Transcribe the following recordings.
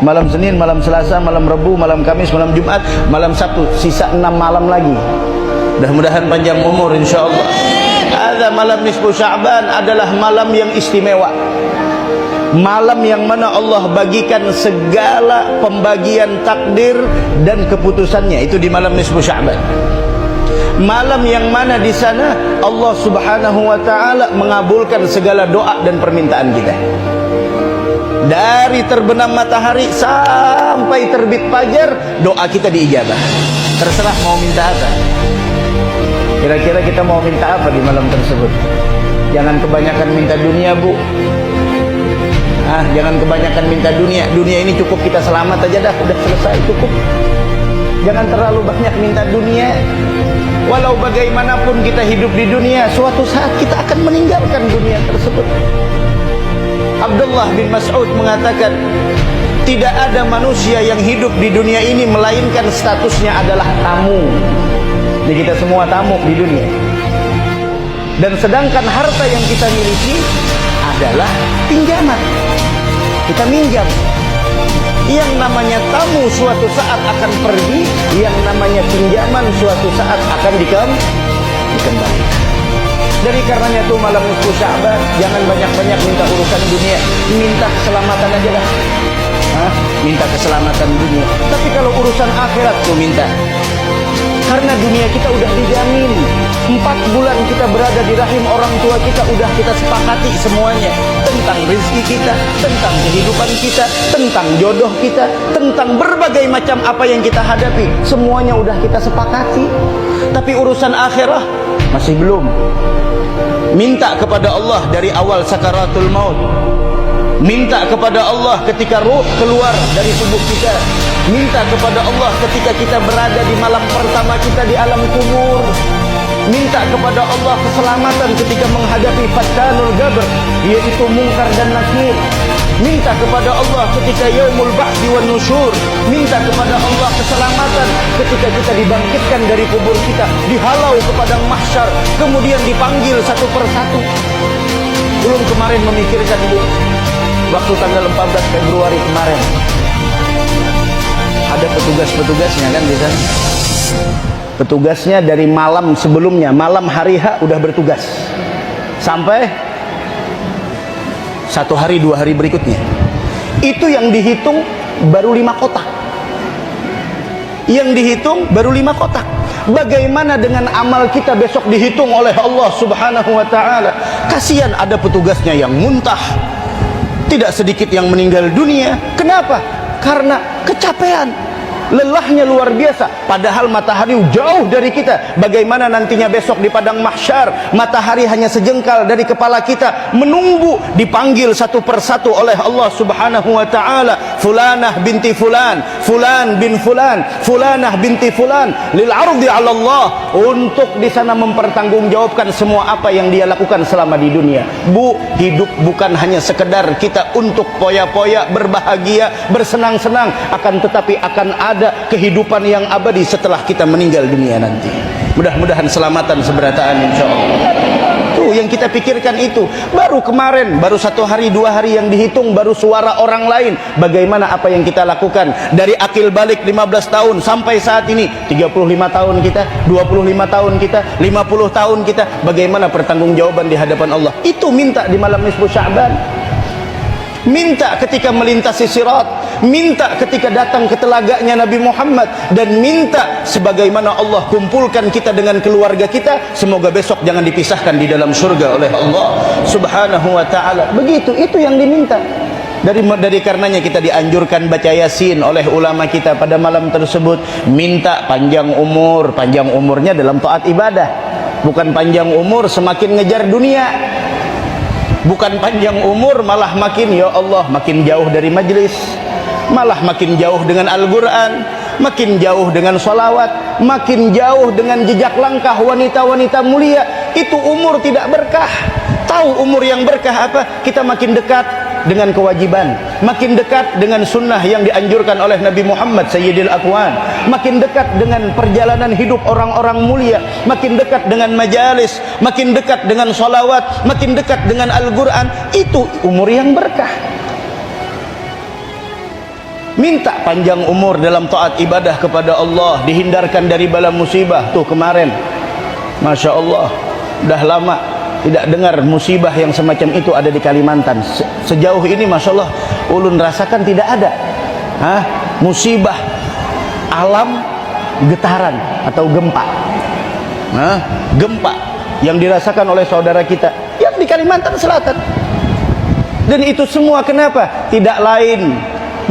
Malam Senin, malam Selasa, malam Rabu, malam Kamis, malam Jumat, malam Sabtu, sisa 6 malam lagi. Mudah-mudahan panjang umur insyaallah. Ada malam nisfu Sya'ban adalah malam yang istimewa. Malam yang mana Allah bagikan segala pembagian takdir dan keputusannya, itu di malam nisfu Sya'ban. Malam yang mana di sana Allah Subhanahu wa taala mengabulkan segala doa dan permintaan kita. Dari terbenam matahari sampai terbit fajar, doa kita diijabah. Terserah mau minta apa. Kira-kira kita mau minta apa di malam tersebut? Jangan kebanyakan minta dunia, Bu. Jangan kebanyakan minta dunia. Dunia ini cukup kita selamat aja dah, udah selesai, cukup. Jangan terlalu banyak minta dunia. Walau bagaimanapun kita hidup di dunia, suatu saat kita akan meninggalkan dunia tersebut. Abdullah bin Mas'ud mengatakan, tidak ada manusia yang hidup di dunia ini melainkan statusnya adalah tamu. Jadi kita semua tamu di dunia. Dan sedangkan harta yang kita miliki adalah pinjaman. Kita minjam. Yang namanya tamu suatu saat akan pergi, yang namanya pinjaman suatu saat akan dikembalikan. Dari karenanya tuh malam nisfu Sya'ban, jangan banyak-banyak minta urusan dunia, minta keselamatan aja lah. Minta keselamatan dunia. Tapi kalau urusan akhirat tuh minta. Karena dunia kita udah dijamin. 4 bulan kita berada di rahim orang tua kita, udah kita sepakati semuanya. Tentang rezeki kita, tentang kehidupan kita, tentang jodoh kita, tentang berbagai macam apa yang kita hadapi, semuanya udah kita sepakati. Tapi urusan akhirah masih belum. Minta kepada Allah dari awal sakaratul maut. Minta kepada Allah ketika ruh keluar dari tubuh kita. Minta kepada Allah ketika kita berada di malam pertama kita di alam kubur. Minta kepada Allah keselamatan ketika menghadapi fatanul gabr, yaitu mungkar dan nakir. Minta kepada Allah ketika yaumul ba'di wan nusyur. Minta kepada Allah keselamatan ketika kita dibangkitkan dari kubur kita, dihalau ke padang mahsyar, kemudian dipanggil satu persatu. Belum kemarin memikirkan, Bu, waktu tanggal 14 Februari kemarin ada petugas-petugasnya kan di sana. Petugasnya dari malam sebelumnya, malam hari H udah bertugas sampai 1 hari 2 hari berikutnya. Itu yang dihitung baru 5 kotak. Yang dihitung baru 5 kotak. Bagaimana dengan amal kita besok dihitung oleh Allah Subhanahu wa taala? Kasihan ada petugasnya yang muntah. Tidak sedikit yang meninggal dunia. Kenapa? Karena kecapean. Lelahnya luar biasa, padahal matahari jauh dari kita. Bagaimana nantinya besok di padang mahsyar, matahari hanya sejengkal dari kepala kita, menunggu dipanggil satu persatu oleh Allah Subhanahu wa taala. Fulanah binti fulan, fulan bin fulan, fulanah binti fulan, lil ardi 'ala Allah, untuk di sana mempertanggungjawabkan semua apa yang dia lakukan selama di dunia. Bu, hidup bukan hanya sekedar kita untuk poya-poya, berbahagia, bersenang-senang, akan tetapi akan ada kehidupan yang abadi setelah kita meninggal dunia nanti. Mudah-mudahan selamatan seberataan insyaallah. Tuh yang kita pikirkan itu. Baru kemarin, baru 1 hari 2 hari yang dihitung, baru suara orang lain. Bagaimana apa yang kita lakukan dari akil balik 15 tahun sampai saat ini 35 tahun kita, 25 tahun kita, 50 tahun kita. Bagaimana pertanggungjawaban di hadapan Allah? Itu minta di malam nisfu Sya'ban. Minta ketika melintasi sirat, minta ketika datang ke telaganya Nabi Muhammad, dan minta sebagaimana Allah kumpulkan kita dengan keluarga kita, semoga besok jangan dipisahkan di dalam surga oleh Allah Subhanahu wa taala. Begitu, itu yang diminta. Dari karenanya kita dianjurkan baca Yasin oleh ulama kita pada malam tersebut. Minta panjang umur, panjang umurnya dalam taat ibadah, bukan panjang umur semakin ngejar dunia. Bukan panjang umur malah makin, ya Allah, makin jauh dari majlis, malah makin jauh dengan Al-Quran, makin jauh dengan sholawat, makin jauh dengan jejak langkah wanita-wanita mulia. Itu umur tidak berkah. Tahu umur yang berkah apa? Kita makin dekat dengan kewajiban, makin dekat dengan sunnah yang dianjurkan oleh Nabi Muhammad Sayyidil Aqwan, makin dekat dengan perjalanan hidup orang-orang mulia, makin dekat dengan majalis, makin dekat dengan sholawat, makin dekat dengan Al-Quran. Itu umur yang berkah. Minta panjang umur dalam taat ibadah kepada Allah, dihindarkan dari bala musibah. Tuh kemarin, Masya Allah, dah lama tidak dengar musibah yang semacam itu ada di Kalimantan. Sejauh ini Masya Allah, ulun rasakan tidak ada musibah alam getaran atau gempa. Gempa yang dirasakan oleh saudara kita yang di Kalimantan Selatan. Dan itu semua kenapa? Tidak lain,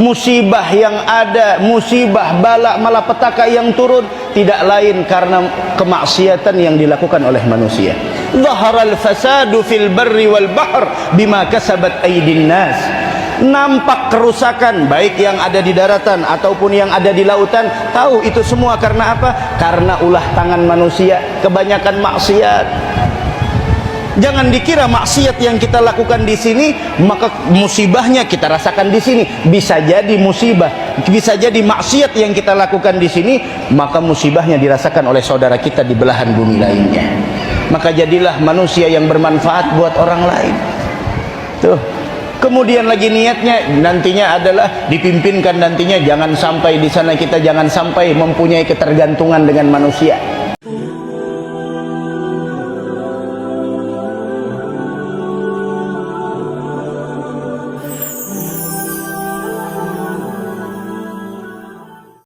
musibah yang ada, musibah bala malapetaka yang turun, tidak lain karena kemaksiatan yang dilakukan oleh manusia. Zaharal fasadu fil barri wal bahr bima kasabat aydin nas. Nampak kerusakan baik yang ada di daratan ataupun yang ada di lautan. Tahu itu semua karena apa? Karena ulah tangan manusia, kebanyakan maksiat. Jangan dikira maksiat yang kita lakukan di sini maka musibahnya kita rasakan di sini. Bisa jadi musibah, bisa jadi maksiat yang kita lakukan di sini maka musibahnya dirasakan oleh saudara kita di belahan bumi lainnya. Maka jadilah manusia yang bermanfaat buat orang lain. Tuh. Kemudian lagi niatnya nantinya adalah dipimpinkan nantinya jangan sampai di sana kita jangan sampai mempunyai ketergantungan dengan manusia.